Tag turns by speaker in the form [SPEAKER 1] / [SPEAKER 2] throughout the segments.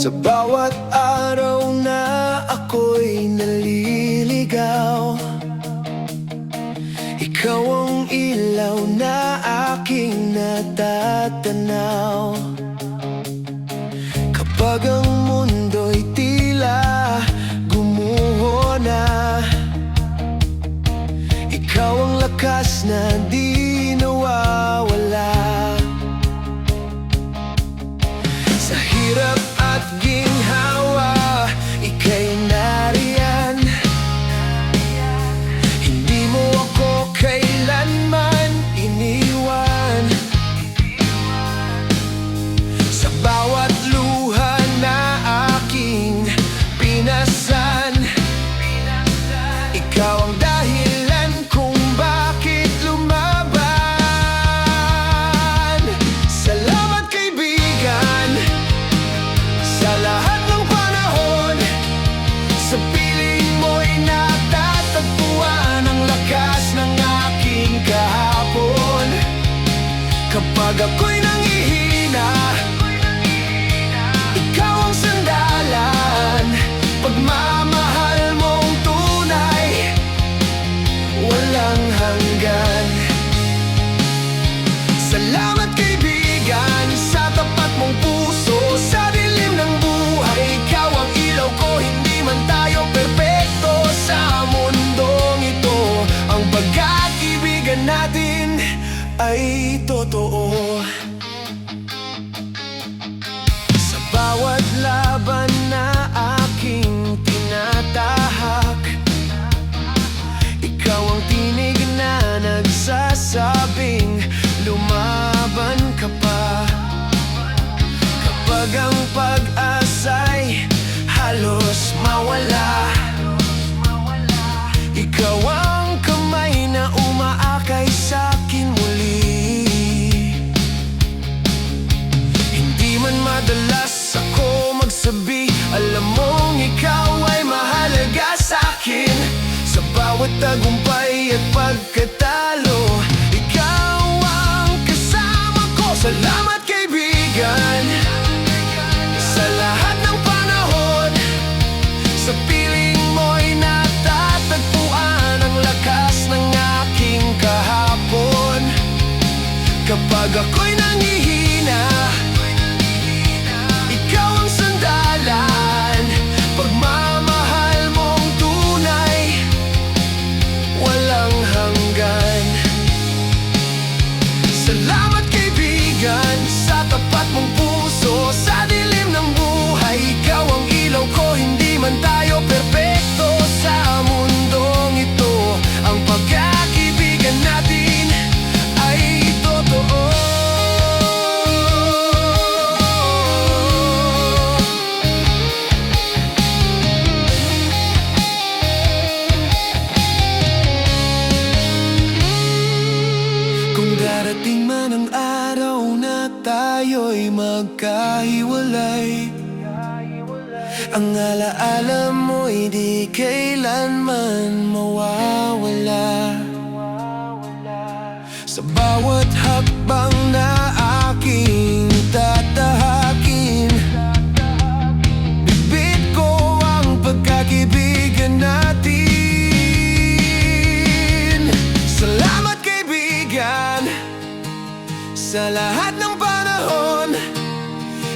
[SPEAKER 1] Sa bawat araw na ako'y naliligaw, ikaw ang ilaw na aking natatanaw. Kapag ang mundo'y tila gumuho na, ikaw ang lakas na di nawawala. Sa hirap at ginhawa, ika'y nariyan. Hindi mo ako kailanman iniwan. Sa bawat luha na aking pinasan, ikaw ang dahilan kung bakit lumaban. Salamat kaibigan, sa lahat ng panahon. Sa piling mo'y natatagpuan ang lakas ng aking kahapon. Kapag ako'y nanghihina, ikaw ang sandalan. Pagmamahal mong tunay, walang hanggan. Salamat kaibigan, sa tapat mong puso. Sa dilim ng buhay, ikaw ang ilaw ko. Hindi man tayo perpekto sa mundong ito, ang pagkakaibigan natin ay totoo. Sa bawat laban na aking tinatahak, ikaw ang tinig na nagsasabing lumaban ka pa. Kapag ang pag-asa'y halos mawala, ikaw ang kamay na umaakay sa'kin muli. Hindi man madalas ako magsabi, alam mong ikaw ay mahalaga sa'kin. Sa bawat tagumpay at pagkatalo, ikaw ang kasama ko. Salamat kaibigan, sa lahat ng panahon. Sa piling mo'y natatagpuan ang lakas ng aking kahapon. Kapag ako'y nanghihina, ikaw ang sandalan. Pagmamahal mong tunay, walang hanggan. Salamat kaibigan, sa tapat mong puso. Sa dilim ng buhay, ikaw ang ilaw ko. Hindi man tayo perpekto sa mundong ito, ang pagkakaibigan natin ay totoo. Kung darating man ang araw na tayo'y magkahiwalay, ang alaala mo'y di kailanman mawawala. Sa bawat hakbang na aking tatahakin, bibit ko ang pagkakaibigan natin. Salamat kaibigan, sa lahat ng panahon.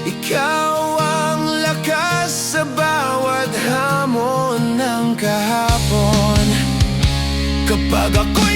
[SPEAKER 1] Ikaw ang lakas sa bawat hamon ng kahapon. Kapag ako'y